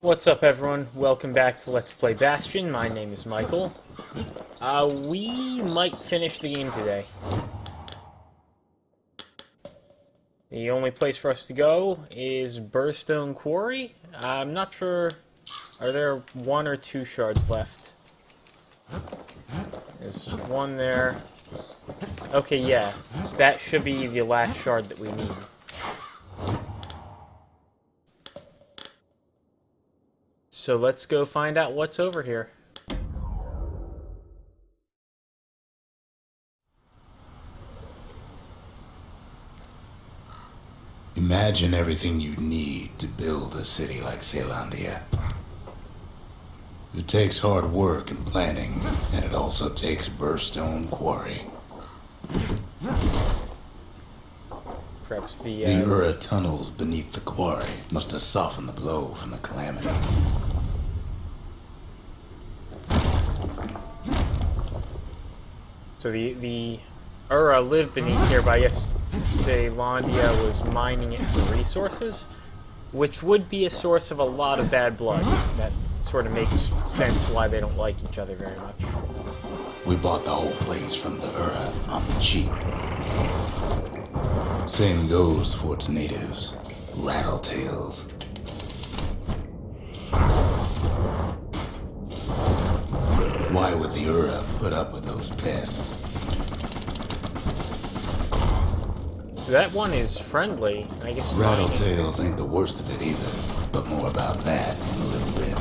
What's up, everyone? Welcome back to Let's Play Bastion. My name is Michael. We might finish the game today. The only place for us to go is Bastion Quarry. I'm not sure. Are there one or two shards left? There's one there. Okay, yeah. So that should be the last shard that we need. So let's go find out what's over here. Imagine everything you need to build a city like Zealandia. It takes hard work and planning, and it also takes Bastion Quarry. Perhaps The Ura tunnels beneath the quarry must have softened the blow from the calamity. So the Ura lived beneath here, but I guess Zealandia was mining it for resources, which would be a source of a lot of bad blood. That sort of makes sense why they don't like each other very much. We bought the whole place from the Ura on the cheap. Same goes for its natives, Rattletails. Why would the Ura put up with those pests? That one is friendly, I guess. Rattletails ain't the worst of it either, but more about that in a little bit.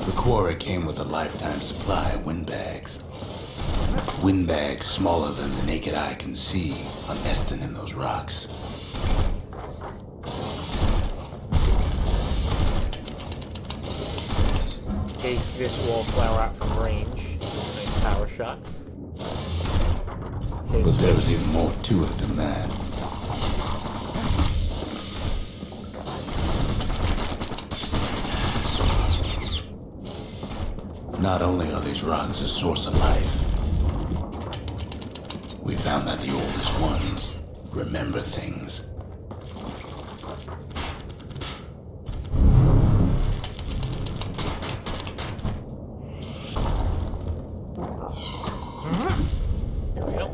The quarry came with a lifetime supply of windbags. Windbags smaller than the naked eye can see are nesting in those rocks. Take this wallflower out from range. Nice power shot. But there's even more to it than that. Not only are these rocks a source of life, we found that the oldest ones remember things. Here we go.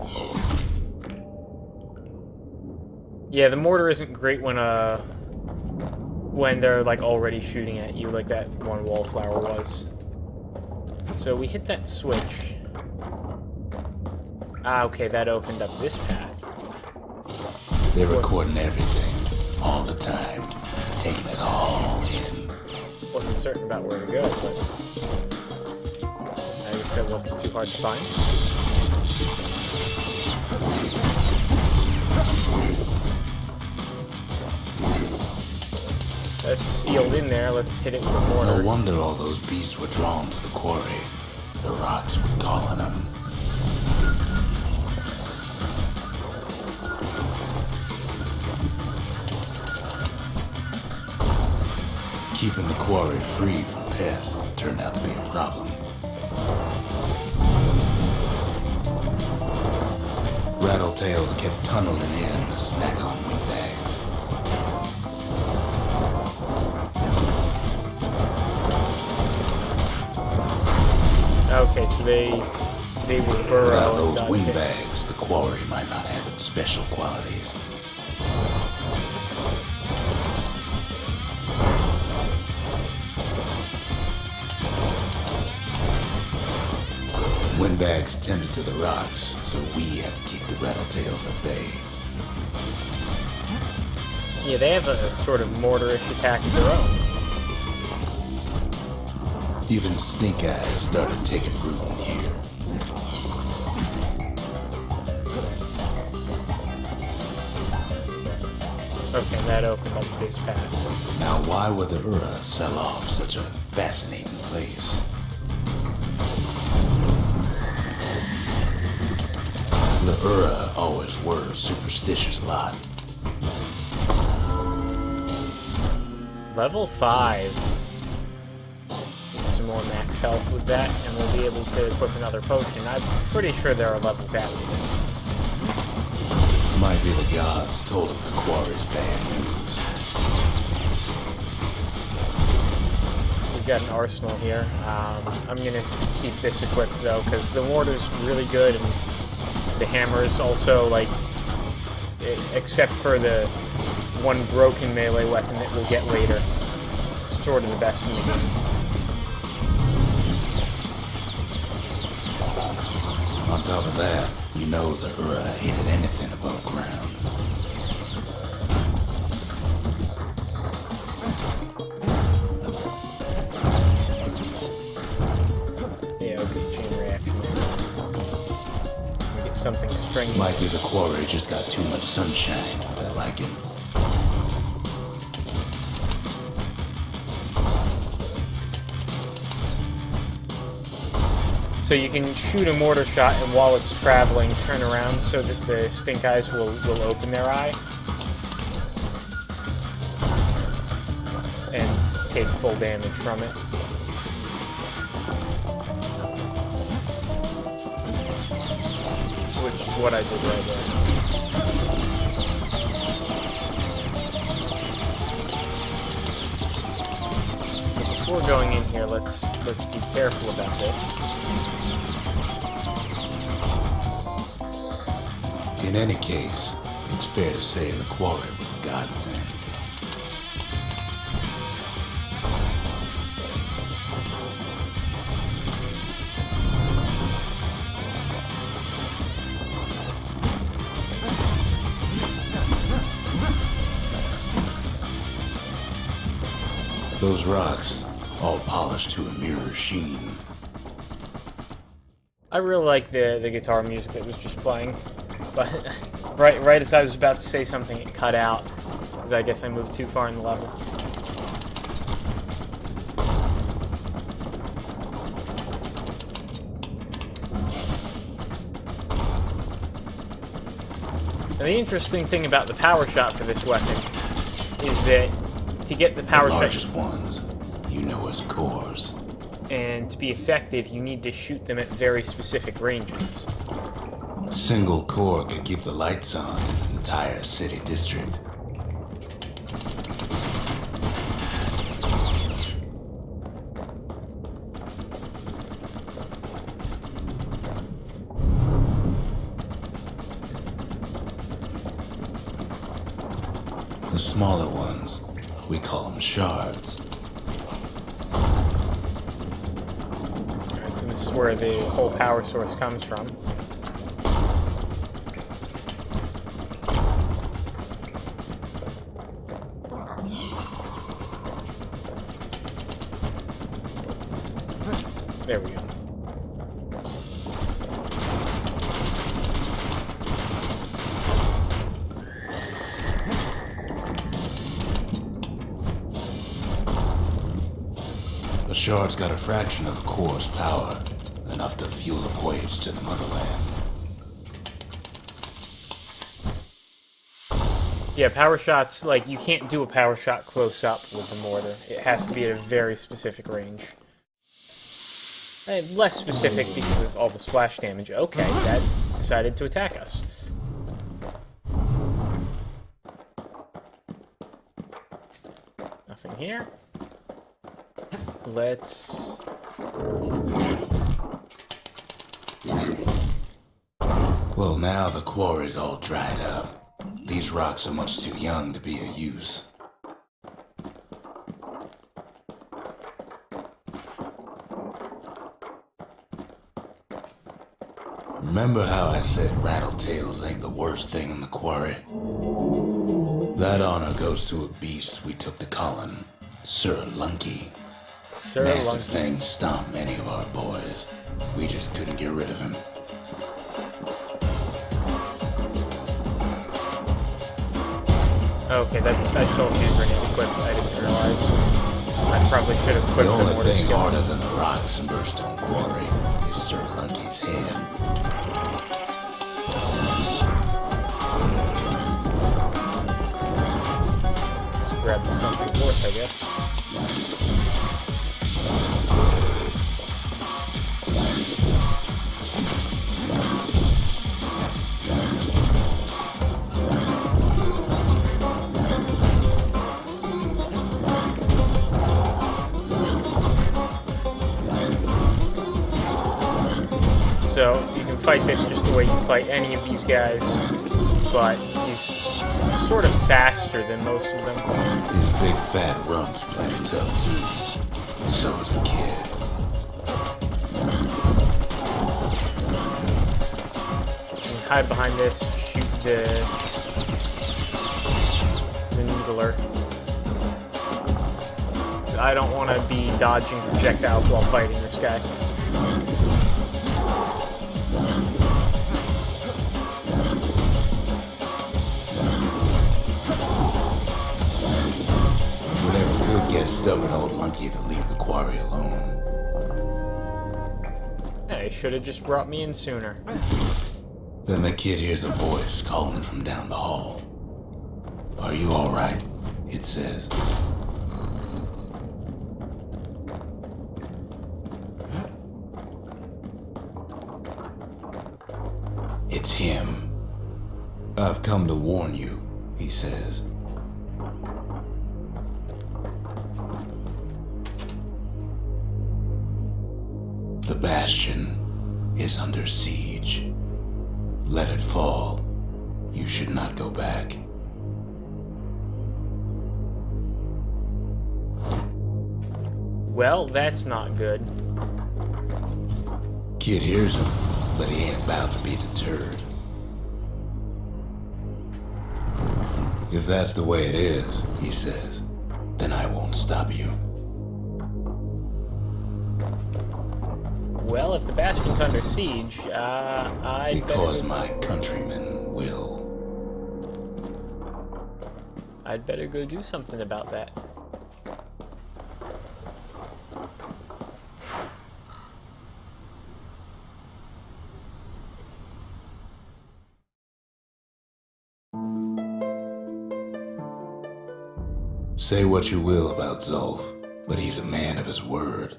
Yeah, the mortar isn't great when they're like already shooting at you like that one wallflower was. So we hit that switch. Ah, okay, that opened up this path. They're recording everything, all the time, taking it all in. Wasn't certain about where to go, but I guess that wasn't too hard to find. That's sealed in there. Let's hit it with a mortar. No wonder all those beasts were drawn to the quarry. The rocks were calling them. Keeping the quarry free from pests turned out to be a problem. Rattletails kept tunneling in to snack on windbags. Okay, so they would burrow. Without those and windbags, the quarry might not have its special qualities. Windbags tended to the rocks, so we have to keep the rattletails at bay. Yeah, they have a sort of mortarish attack of their own. Even stink eyes started taking root in here. Okay, that opened up this path. Now why would the Ura sell off such a fascinating place? The Ura always were a superstitious lot. Level 5. Get some more max health with that, and we'll be able to equip another potion. I'm pretty sure there are levels after this. Might be the gods told him the quarry's bad news. we've got an arsenal here. I'm gonna keep this equipped though, because the mortar's really good, and the hammer is also, like, except for the one broken melee weapon that we'll get later, sort of the best in the game. On top of that, you know the Ura hated anything above ground. Yeah, okay, chain reaction. We get something stringy. Might be the quarry just got too much sunshine for their liking. So you can shoot a mortar shot, and while it's traveling, turn around so that the stink eyes will open their eye and take full damage from it. Which is what I did right there. So before going in here, let's be careful about this. In any case, it's fair to say the quarry was a godsend. Those rocks, all polished to a mirror sheen. I really like the guitar music that was just playing, but right as I was about to say something, it cut out, because I guess I moved too far in the level. And the interesting thing about the power shot for this weapon is that to get the power the shot, largest ones, you know as cores. and to be effective, you need to shoot them at very specific ranges. A single core could keep the lights on in an entire city district. The smaller ones, we call them shards. Alright, so this is where the whole power source comes from. There we go. The shard's got a fraction of a core's power, enough to fuel a voyage to the motherland. Yeah, power shots, like, you can't do a power shot close up with the mortar. It has to be at a very specific range. Less specific because of all the splash damage. Okay, that decided to attack us. Nothing here. Let's... Well, now the quarry's all dried up. These rocks are much too young to be of use. Remember how I said rattletails ain't the worst thing in the quarry? That honor goes to a beast we took to Colin, Sir Lunky. Sir Massive Lunky. thing stomped many of our boys. We just couldn't get rid of him. Okay, that's... I still have hand grenade equipped. I didn't realize. I probably should have equipped The only mortar thing skill. harder than the rocks in Burstone Quarry is Sir Lunky's hand. Let's grab something worse, I guess. So you can fight this just the way you fight any of these guys, but he's sort of faster than most of them. His big fat rump's plenty tough too. So is the kid. You can hide behind this, shoot the needler. I don't want to be dodging projectiles while fighting this guy. Whatever could get stubborn old Lunky to leave the quarry alone. Hey, should have just brought me in sooner. Then the kid hears a voice calling from down the hall. "Are you alright?" it says. It's him. "I've come to warn you," he says. "The Bastion is under siege. Let it fall. You should not go back." Well, that's not good. Kid hears him, but he ain't about to be deterred. "If that's the way it is," he says, "then I won't stop you." Well, if the Bastion's under siege, Because my countrymen will. I'd better go do something about that. Say what you will about Zulf, but he's a man of his word.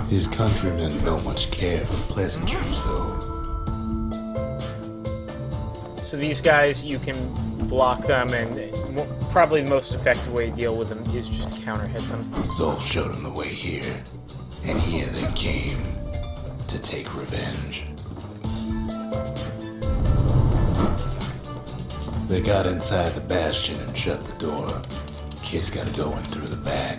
His countrymen don't much care for pleasantries, though. So these guys, you can block them, and probably the most effective way to deal with them is just to counter-hit them. Zulf showed him the way here, and here they came to take revenge. They got inside the Bastion and shut the door. Kid's gotta go in through the back.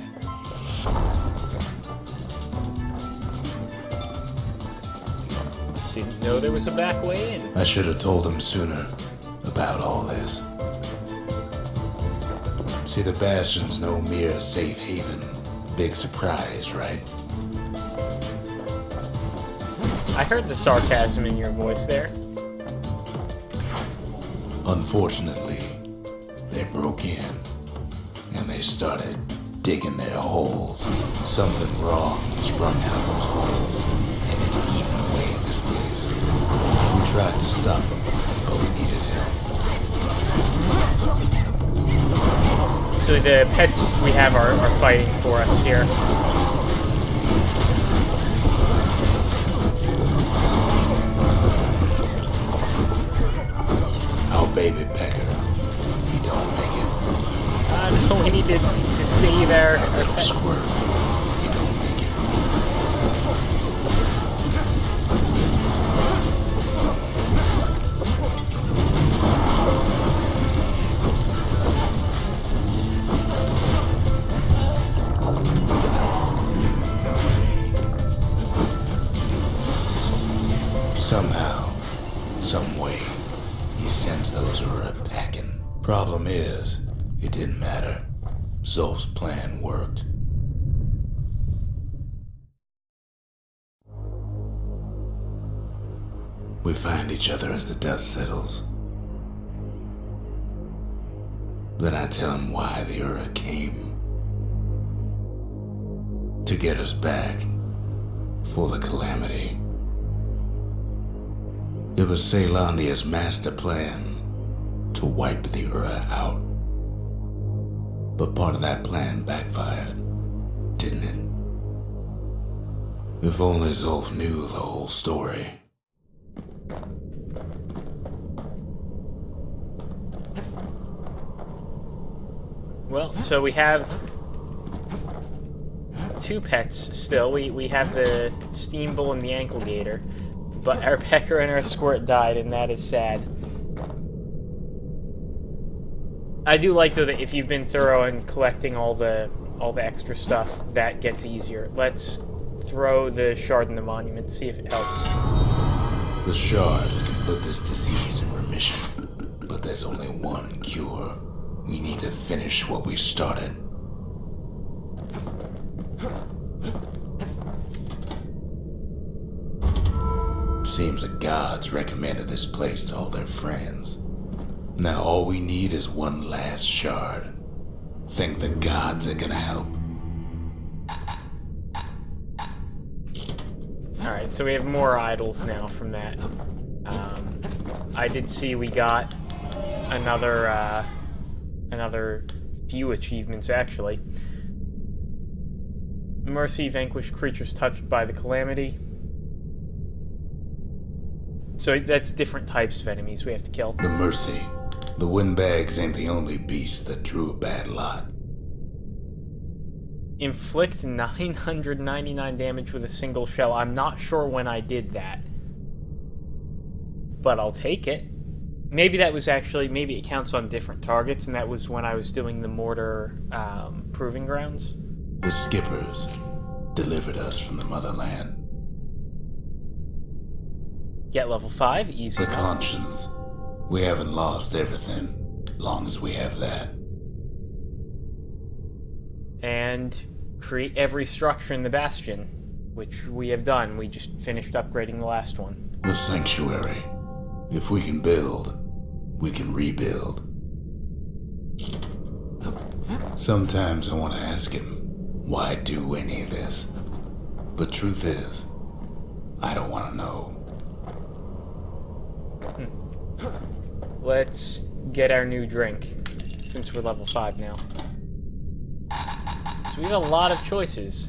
Didn't know there was a back way in. I should have told him sooner about all this. See, the Bastion's no mere safe haven. Big surprise, right? I heard the sarcasm in your voice there. Unfortunately, they broke in, and they started digging their holes. Something wrong sprung out of those holes, and it's eating away at this place. We tried to stop them, but we needed help. So the pets we have are fighting for us here. Our baby Pecker, he don't make it. No, we need to save our Little pets. squirt, he don't make it. Somehow, some way, he sends those who are packing. Problem is, it didn't matter. Zulf's plan worked. We find each other as the dust settles. Then I tell him why the Ura came. To get us back. For the calamity. It was Caelondia's master plan to wipe the Ura out. But part of that plan backfired, didn't it? If only Zulf knew the whole story. Well, so we have 2 pets still. We have the Steam Bull and the Ankle Gator, but our Pecker and our Squirt died, and that is sad. I do like, though, that if you've been thorough in collecting all the extra stuff, that gets easier. Let's throw the shard in the monument, see if it helps. The shards can put this disease in remission, but there's only one cure. We need to finish what we started. Seems the gods recommended this place to all their friends. Now all we need is one last shard. Think the gods are gonna help? Alright, so we have more idols now from that. I did see we got another few achievements, actually. Mercy, vanquish creatures touched by the calamity. So that's different types of enemies we have to kill. The Mercy. The windbags ain't the only beast that drew a bad lot. Inflict 999 damage with a single shell. I'm not sure when I did that, but I'll take it. Maybe that was actually, maybe it counts on different targets, and that was when I was doing the mortar proving grounds. The Skippers delivered us from the motherland. Get level 5, easy The enough. conscience. We haven't lost everything, long as we have that. And create every structure in the Bastion, which we have done. We just finished upgrading the last one. The sanctuary. If we can build, we can rebuild. Sometimes I want to ask him, why do any of this? But truth is, I don't want to know. Let's get our new drink, since we're level 5 now. So we have a lot of choices.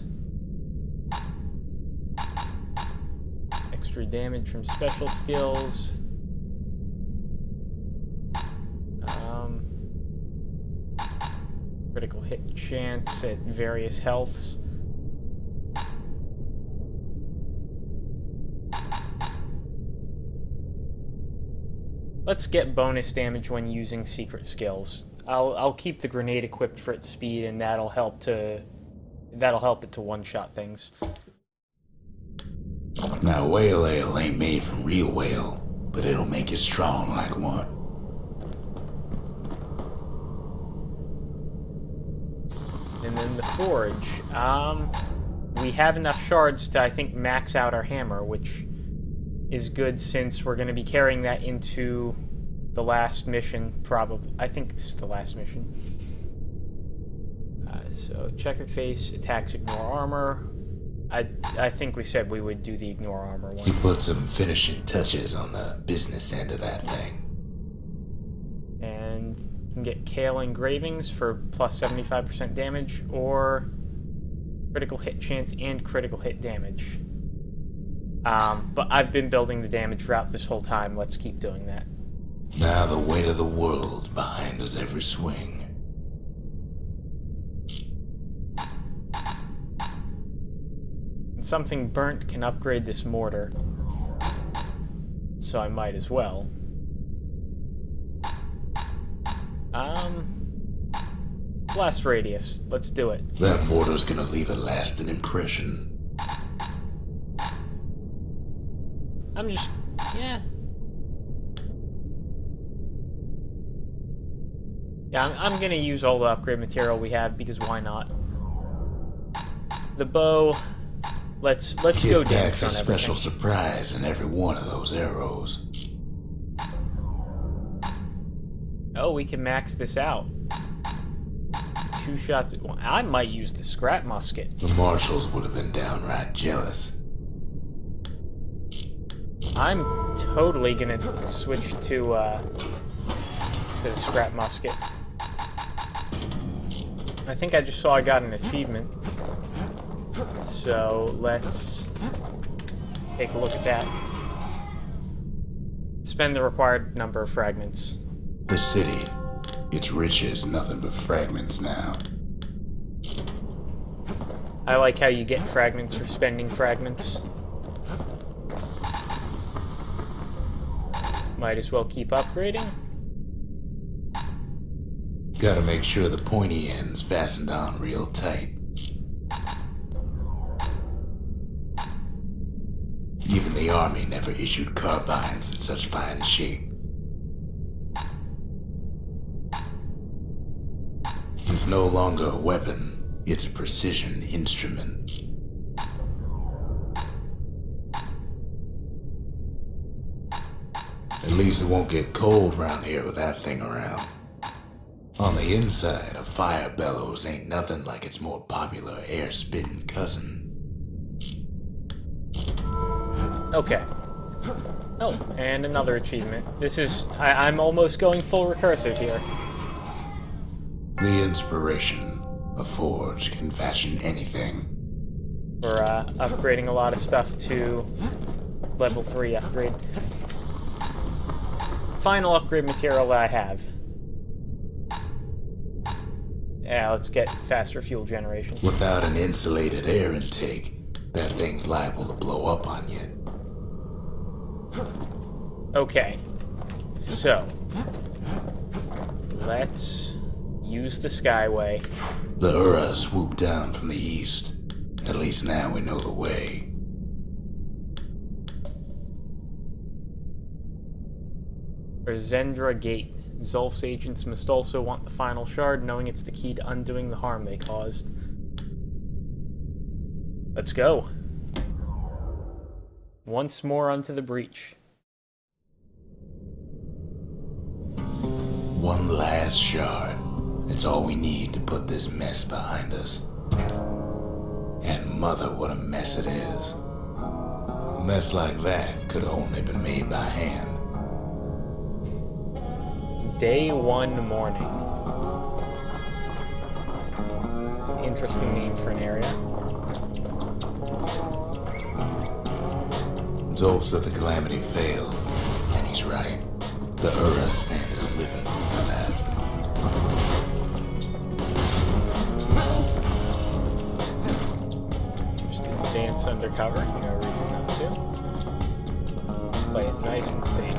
Extra damage from special skills. Critical hit chance at various healths. Let's get bonus damage when using secret skills. I'll keep the grenade equipped for its speed, and that'll help it to one-shot things. Now, whale ale ain't made from real whale, but it'll make you strong like one. And then the forge. We have enough shards to, I think, max out our hammer, which is good since we're going to be carrying that into the last mission, probably. I think this is the last mission. So, checkered face, attacks, ignore armor. I think we said we would do the ignore armor one. He put some finishing touches on the business end of that thing. And you can get Kale engravings for plus 75% damage, or critical hit chance and critical hit damage. But I've been building the damage route this whole time. Let's keep doing that. Now the weight of the world behind us every swing. And something burnt can upgrade this mortar, so I might as well. Blast radius. Let's do it. That mortar's gonna leave a lasting impression. I'm just... yeah. Yeah, I'm gonna use all the upgrade material we have, because why not? The bow... Let's go Kid damage packs on a special everything. surprise in every one of those arrows. Oh, we can max this out. 2 shots at one. I might use the scrap musket. The marshals would have been downright jealous. I'm totally gonna switch to the scrap musket. I think I just saw I got an achievement. So let's take a look at that. Spend the required number of fragments. The city, its riches nothing but fragments now. I like how you get fragments for spending fragments. Might as well keep upgrading. Gotta make sure the pointy end's fastened on real tight. Even the army never issued carbines in such fine shape. It's no longer a weapon, it's a precision instrument. At least it won't get cold around here with that thing around. On the inside, a fire bellows ain't nothing like its more popular air-spitting cousin. Okay. Oh, and another achievement. This is... I'm almost going full recursive here. The inspiration, a forge can fashion anything. We're upgrading a lot of stuff to level 3 upgrade. Final upgrade material that I have. Yeah, let's get faster fuel generation. Without an insulated air intake, that thing's liable to blow up on you. Okay, so let's use the Skyway. The Ura swooped down from the east. At least now we know the way. Zendra Gate. Zulf's agents must also want the final shard, knowing it's the key to undoing the harm they caused. Let's go. Once more onto the breach. One last shard. It's all we need to put this mess behind us. And mother, what a mess it is. A mess like that could have only been made by hand. Day 1 morning. It's an interesting name for an area. Zolf said the calamity failed, and he's right. The Ura stand is living proof of that. Just advance undercover, no reason not to. Play it nice and safe.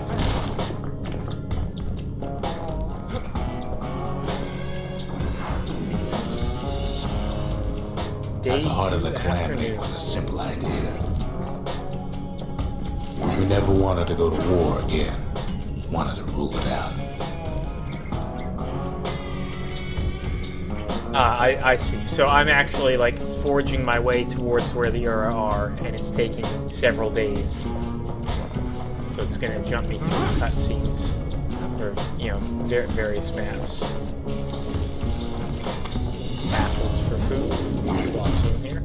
At the heart of the calamity was a simple idea. We never wanted to go to war again. Wanted to rule it out. I see. So I'm actually, like, forging my way towards where the Ura are, and it's taking several days. So it's gonna jump me through cutscenes. Or, you know, various maps. Apples for food. Lots of them here.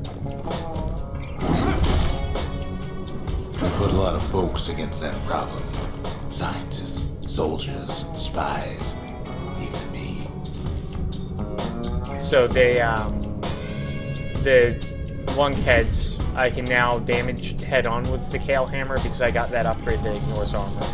We put a lot of folks against that problem. Scientists, soldiers, spies, even me. So they, the lunkheads, I can now damage head-on with the Kale Hammer because I got that upgrade that ignores armor.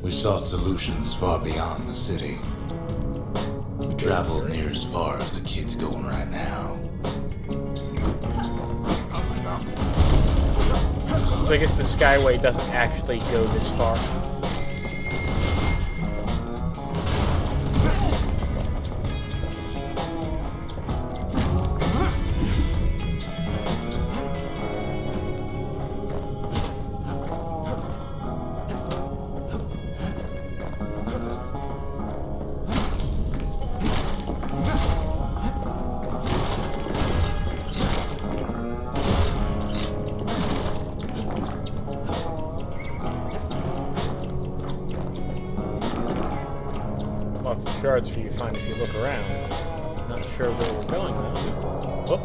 We sought solutions far beyond the city. We traveled near as far as the kid's going right now. So I guess the Skyway doesn't actually go this far. Lots of shards for you to find if you look around. Not sure where we're going though. Whoop.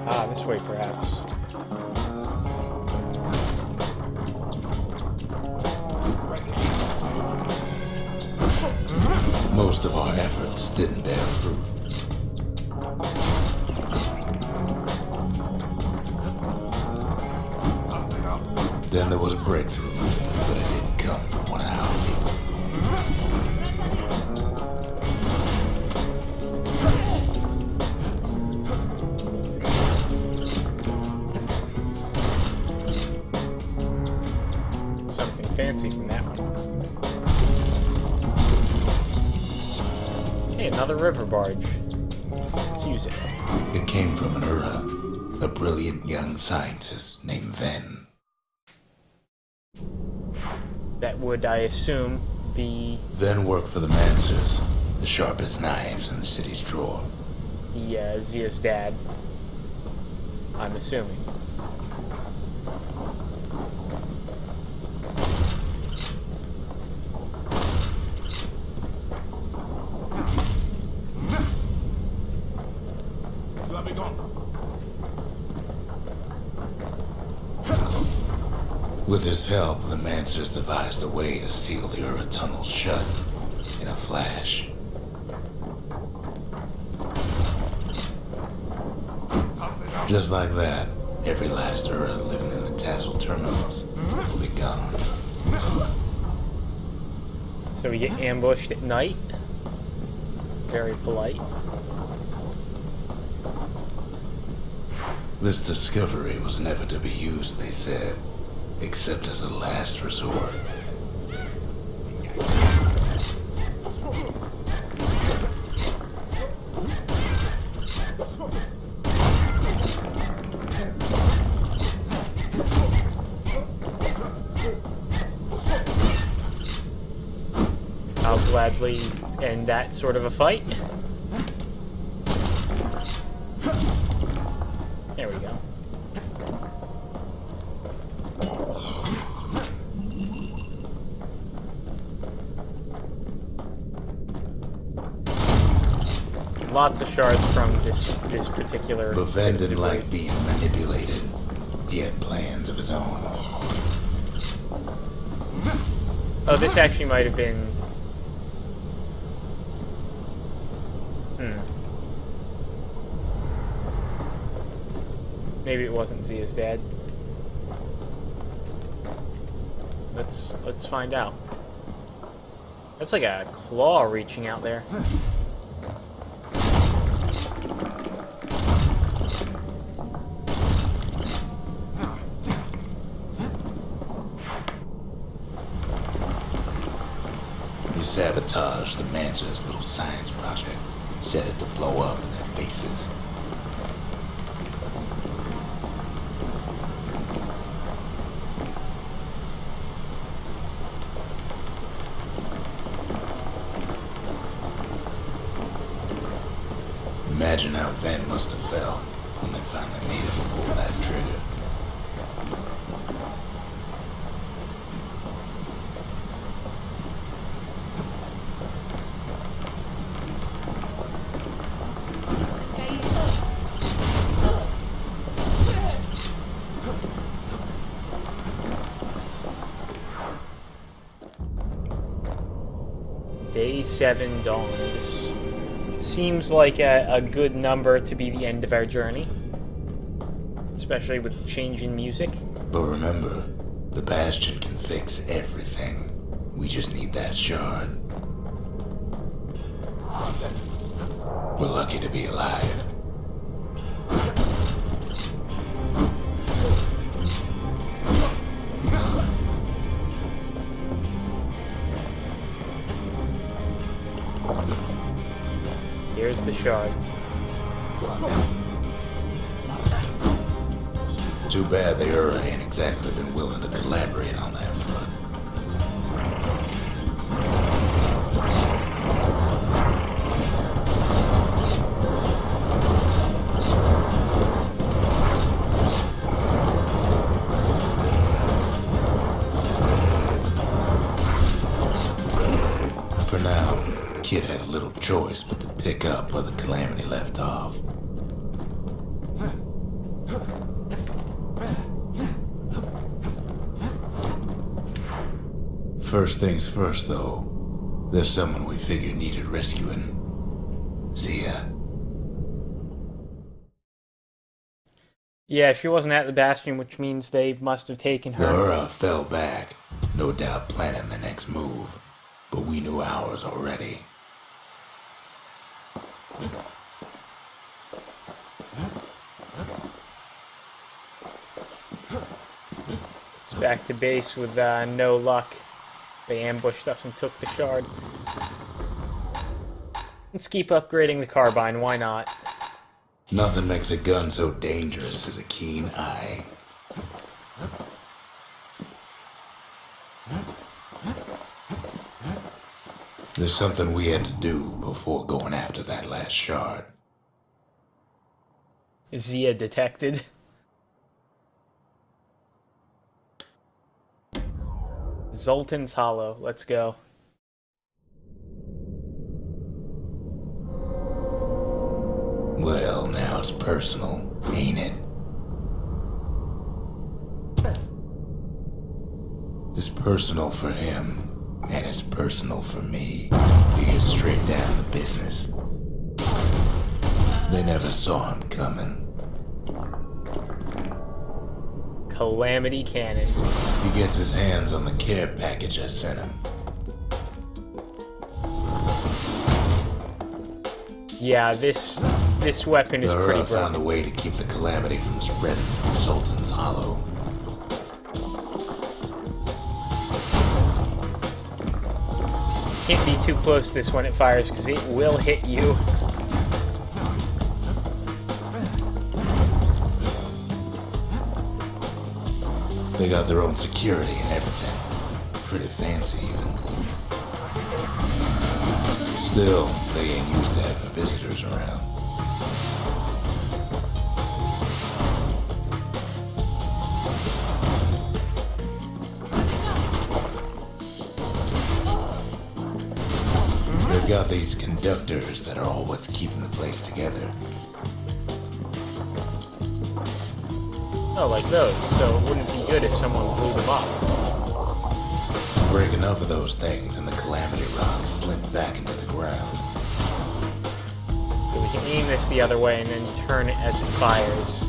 Ah, this way perhaps. Most of our efforts didn't bear fruit. Then there was a breakthrough, but it didn't come from one of our people. Something fancy from that one. Hey, another river barge. Let's use it. It came from an Ura, a brilliant young scientist named Ven. That would, I assume, be Ven worked for the Mancers, the sharpest knives in the city's drawer. Zia's dad. I'm assuming. With his help, the Mancers devised a way to seal the Ura tunnels shut in a flash. Just like that, every last Ura living in the Tassel terminals will be gone. So we get ambushed at night. Very polite. This discovery was never to be used, they said, except as a last resort. I'll gladly end that sort of a fight. There we go. Lots of shards from this particular. But Ven didn't like being manipulated. He had plans of his own. Oh, this actually might have been. Maybe it wasn't Zia's dad. Let's find out. That's like a claw reaching out there. He sabotaged the Mancer's little science project, set it to blow up in their faces. Imagine how Ven must have felt when they finally made him pull that trigger. Day 7 dawn. This seems like a good number to be the end of our journey. Especially with the change in music. But remember, the Bastion can fix everything. We just need that shard. We're lucky to be alive. Here's the shard. Too bad the Ura ain't exactly been willing to collaborate on that front. For now, Kid had little choice but to pick up where the Calamity left off. First things first, though, there's someone we figured needed rescuing. Zia. Yeah, she wasn't at the Bastion, which means they must have taken her. Laura fell back, no doubt planning the next move, but we knew ours already. It's back to base with no luck. They ambushed us and took the shard. Let's keep upgrading the carbine, why not? Nothing makes a gun so dangerous as a keen eye. There's something we had to do before going after that last shard. Zia detected. Zoltan's Hollow, let's go. Well, now it's personal, ain't it? It's personal for him, and it's personal for me. He gets straight down to business. They never saw him coming. Calamity Cannon. He gets his hands on the care package I sent him. Yeah, this weapon is Laura pretty found broken. a way to keep the calamity from spreading through Sultan's Hollow. Can't be too close to this when it fires, because it will hit you. They got their own security and everything. Pretty fancy, even. Still, they ain't used to having visitors around. They've got these conductors that are all what's keeping the place together. Oh, like those, so it wouldn't be good if someone blew them up. Break enough of those things and the calamity rocks slip back into the ground. So we can aim this the other way and then turn it as it fires.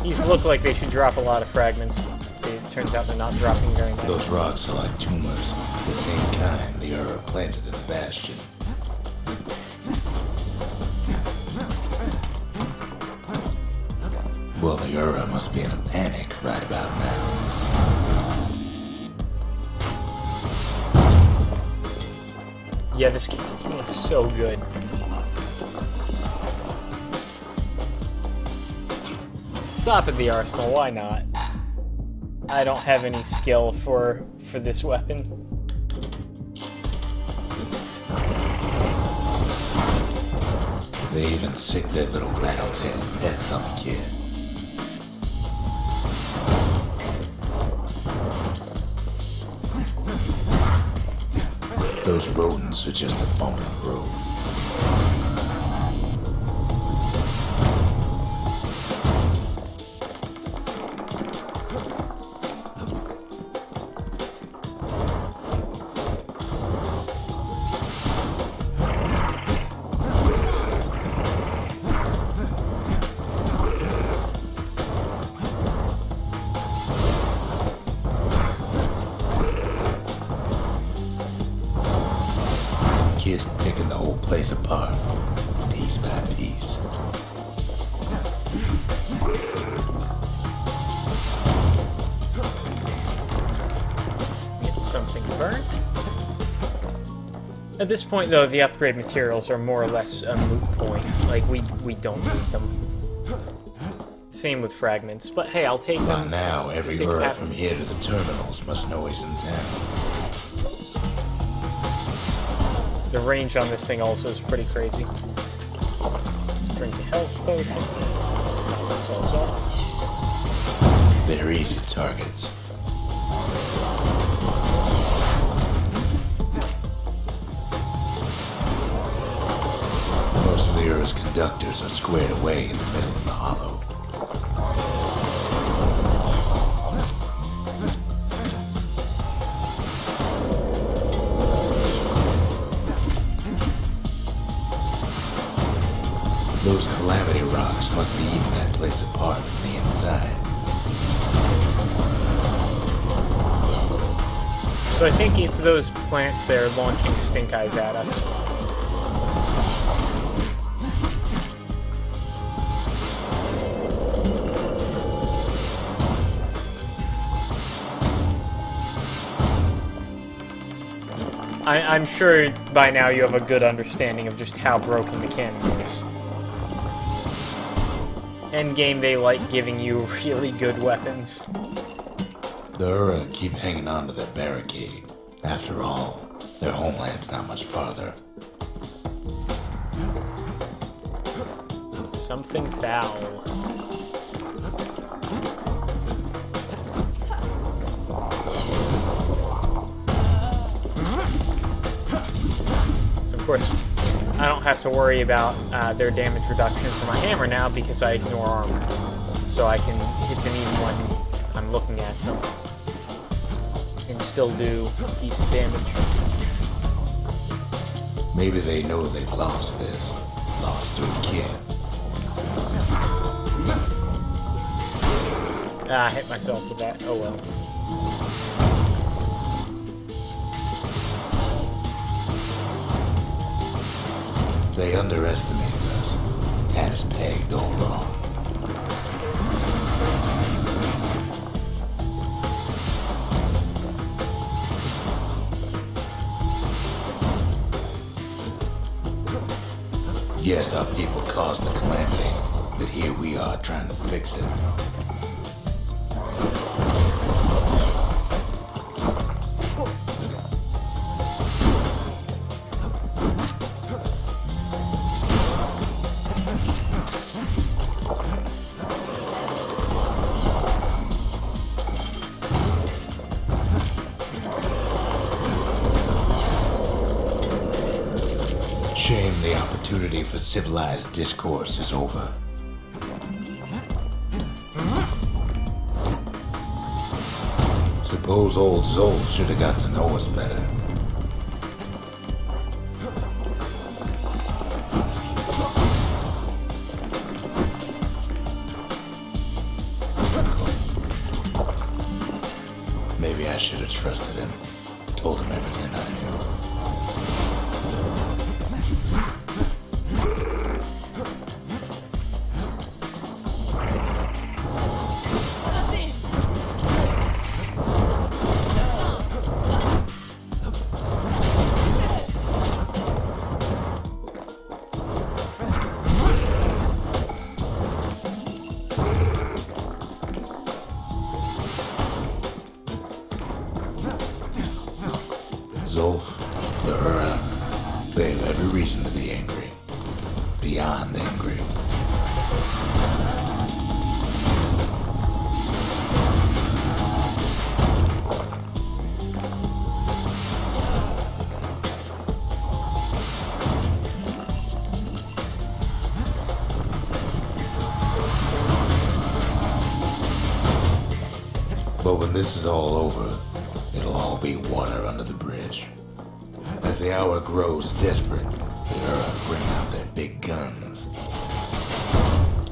These look like they should drop a lot of fragments. It turns out they're not dropping very much. Those rocks are like tumors, the same kind the Ura planted in the Bastion. Well, the Ura must be in a panic right about now. Yeah, this game is so good. Stop at the arsenal, why not? I don't have any skill for this weapon. They even sick their little rattletail pets on the kid. Those rodents are just a bump in the road. Kids picking the whole place apart, piece by piece. Get something burnt. At this point, though, the upgrade materials are more or less a moot point. Like, we don't need them. Same with fragments, but hey, I'll take By them. now, every Save Ura cap- from here to the terminals must know he's in town. The range on this thing also is pretty crazy. Drink a health potion. Knock ourselves off. They're easy targets. Most Most of the Ura's conductors are squared away in the middle of the hollow. Those calamity rocks must be eating that place apart from the inside. So I think it's those plants there launching stink eyes at us. I'm sure by now you have a good understanding of just how broken the cannon is. Endgame, they like giving you really good weapons. The Ura keep hanging on to that barricade. After all, their homeland's not much farther. Something foul. Of course, I don't have to worry about their damage reduction for my hammer now because I ignore armor. So I can hit them even when I'm looking at them and still do decent damage. Maybe they know they've lost this. Lost to a kid. Ah, I hit myself with that. Oh well. They underestimated us. Had us pegged all wrong. Yes, our people caused the calamity, but here we are trying to fix it. Shame the opportunity for civilized discourse is over. Suppose old Zolf should have got to know us better. Maybe I should have trusted him. Told him everything I knew. Zolf, the Ura, they have every reason to be angry. Beyond angry. But when this is all over, it'll all be water under the bridge. As the hour grows desperate, the Ura bring out their big guns.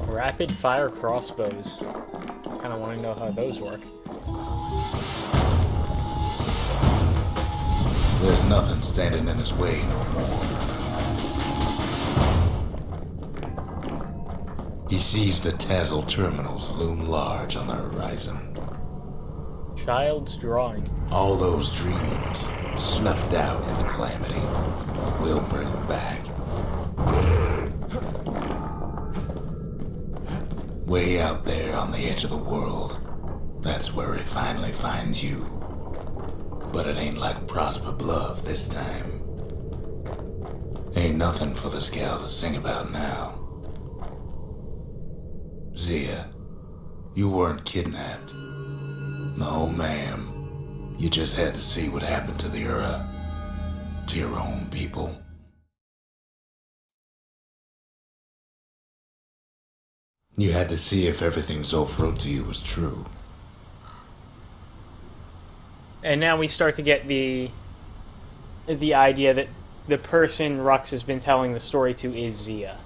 Rapid fire crossbows. Kinda want to know how those work. There's nothing standing in its way no more. He sees the Tazzle terminals loom large on the horizon. Child's drawing. All those dreams, snuffed out in the calamity, will bring him back. Way out there on the edge of the world, that's where he finally finds you. But it ain't like Prosper Bluff this time. Ain't nothing for this gal to sing about now. Zia, you weren't kidnapped. No, ma'am. You just had to see what happened to the Ura, to your own people. You had to see if everything Zolf wrote to you was true. And now we start to get the idea that the person Rux has been telling the story to is Zia.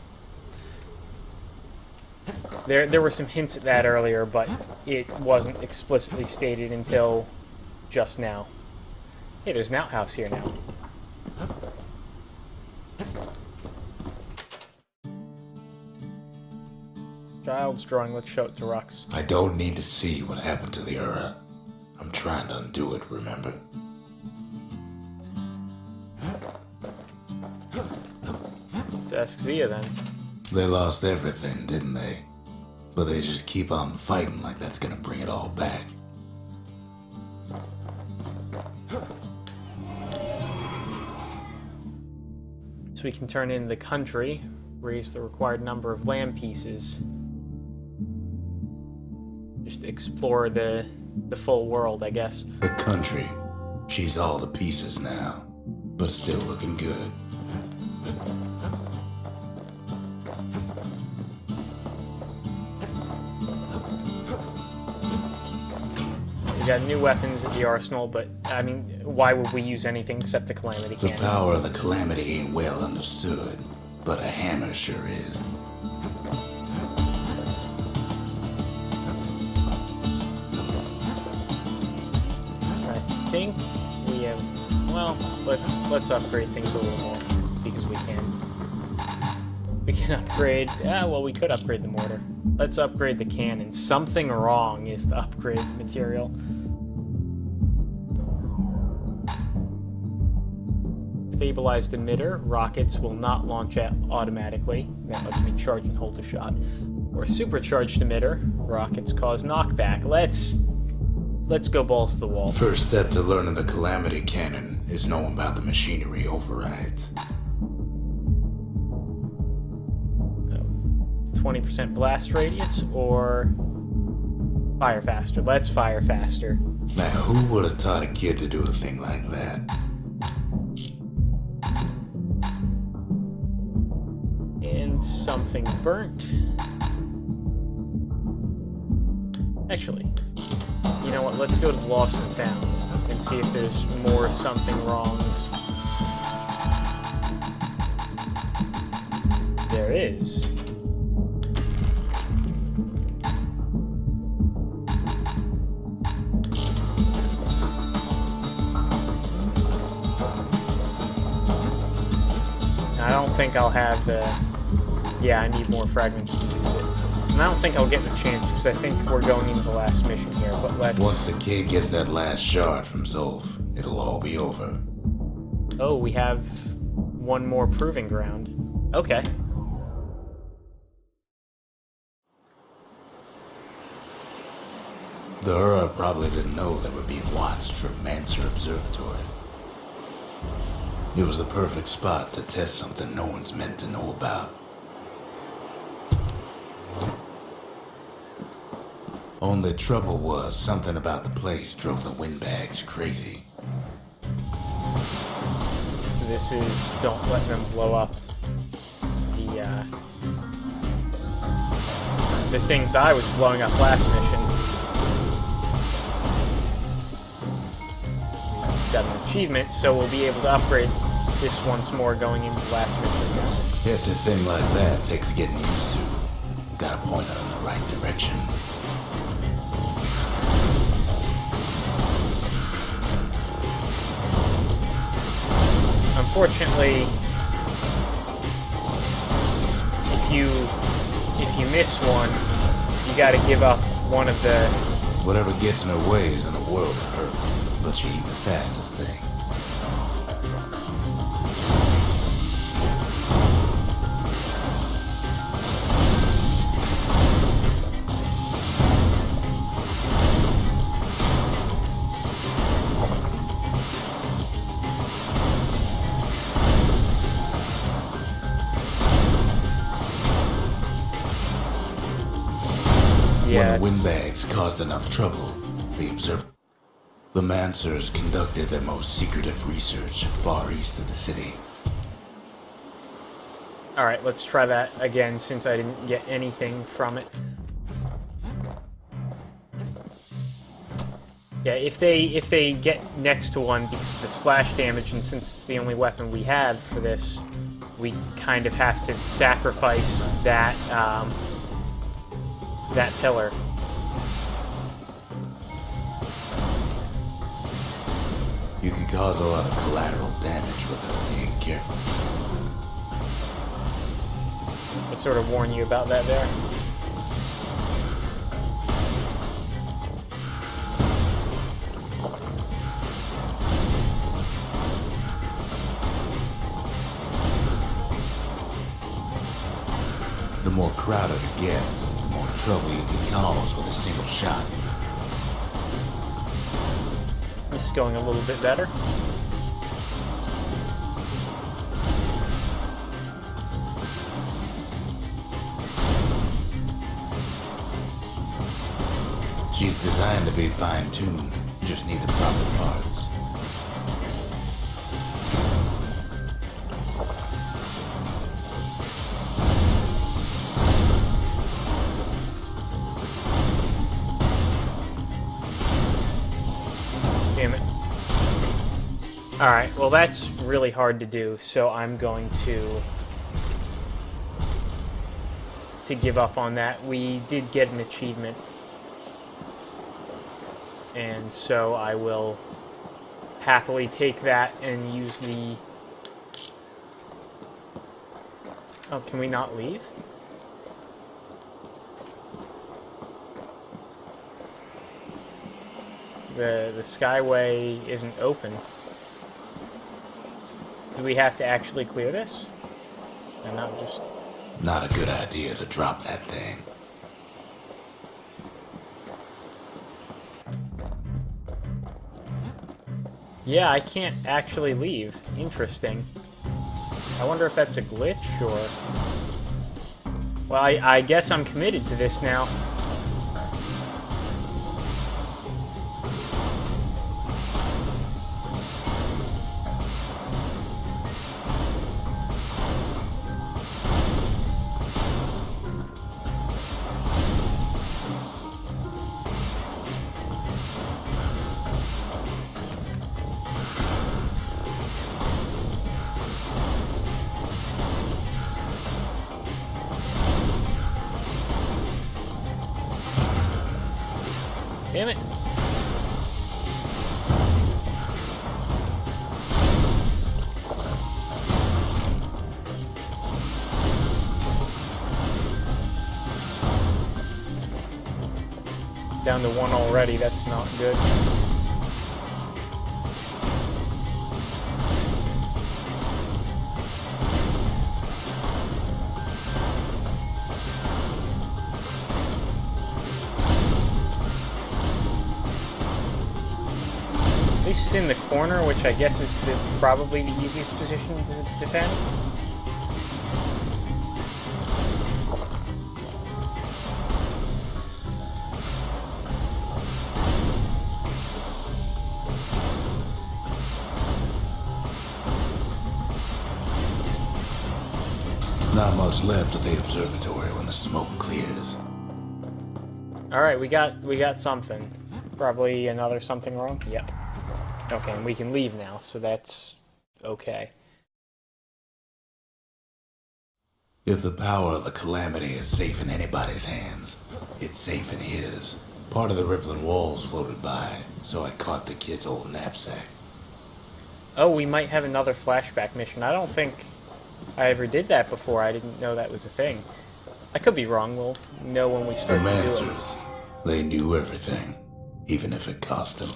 There were some hints at that earlier, but it wasn't explicitly stated until just now. Hey, there's an outhouse here now. Child's drawing. Let's show it to Rux. I don't need to see what happened to the Ura. I'm trying to undo it, remember? Let's ask Zia then. They lost everything, didn't they? But they just keep on fighting like that's gonna bring it all back. So we can turn in the country, raise the required number of land pieces. Just explore the full world, I guess. The country. She's all the pieces now, but still looking good. We got new weapons at the arsenal, but, I mean, why would we use anything except the Calamity The Cannon? power of the Calamity ain't well understood, but a hammer sure is. I think we have... Well, let's upgrade things a little more, because we can. We can upgrade... well, we could upgrade the mortar. Let's upgrade the cannon. Something wrong is the upgrade material. Stabilized emitter. Rockets will not launch out automatically. That lets me charge and hold a shot. Or supercharged emitter. Rockets cause knockback. Let's go balls to the wall. First step to learning the Calamity Cannon is knowing about the machinery overrides. 20% blast radius or fire faster. Let's fire faster. Now, who would have taught a kid to do a thing like that? And something burnt. Actually, you know what? Let's go to Lost and Found and see if there's more something wrongs. There is. I don't think I'll have the... Yeah, I need more fragments to use it. And I don't think I'll get the chance, because I think we're going into the last mission here, but let's... Once the kid gets that last shard from Zolf, it'll all be over. Oh, we have one more proving ground. Okay. The Ura probably didn't know they were being watched from Mancer Observatory. It was the perfect spot to test something no one's meant to know about. Only trouble was something about the place drove the windbags crazy. This is don't let them blow up the things that I was blowing up last mission. Got an achievement, so we'll be able to upgrade this once more going into the last mission. If a thing like that takes getting used to, gotta point it in the right direction. Unfortunately, if you miss one, you gotta give up one of the... Whatever gets in her way is in a world of hurt, but she ain't the fastest thing. When the windbags caused enough trouble, the Mancers conducted their most secretive research far east of the city. Alright, let's try that again since I didn't get anything from it. Yeah, if they get next to one, because the splash damage, and since it's the only weapon we have for this, we kind of have to sacrifice that that pillar. You could cause a lot of collateral damage without being careful. I sort of warn you about that there. The more crowded it gets, the more trouble you can cause with a single shot. This is going a little bit better. She's designed to be fine-tuned, just need the proper parts. Damn it. Alright, well that's really hard to do, so I'm going to give up on that. We did get an achievement. And so I will happily take that and use the... Oh, can we not leave? The Skyway isn't open. Do we have to actually clear this? And not just... Not a good idea to drop that thing. Yeah, I can't actually leave. Interesting. I wonder if that's a glitch, or... Well, I guess I'm committed to this now. Damn it. Down to one already, that's not good. At least it's in the corner, which I guess is probably the easiest position to defend. Not much left of the observatory when the smoke clears. Alright, we got something. Probably another something wrong? Yep. Okay, and we can leave now, so that's okay. If the power of the calamity is safe in anybody's hands, it's safe in his. Part of the rippling walls floated by, so I caught the kid's old knapsack. Oh, we might have another flashback mission. I don't think I ever did that before. I didn't know that was a thing. I could be wrong. We'll know when we start The to do it. Mancers, they knew everything, even if it cost them.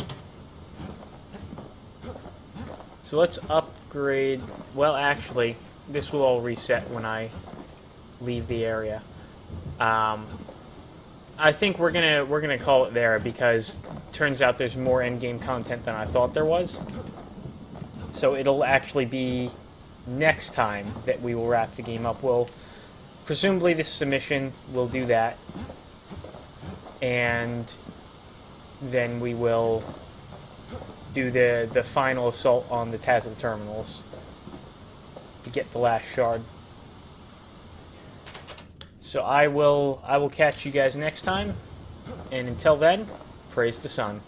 So let's upgrade... Well, actually, this will all reset when I leave the area. I think we're gonna call it there, because turns out there's more endgame content than I thought there was. So it'll actually be next time that we will wrap the game up. We'll presumably this submission will do that, and then we will do the final assault on the Tassel terminals to get the last shard. So I will catch you guys next time, and until then, praise the sun.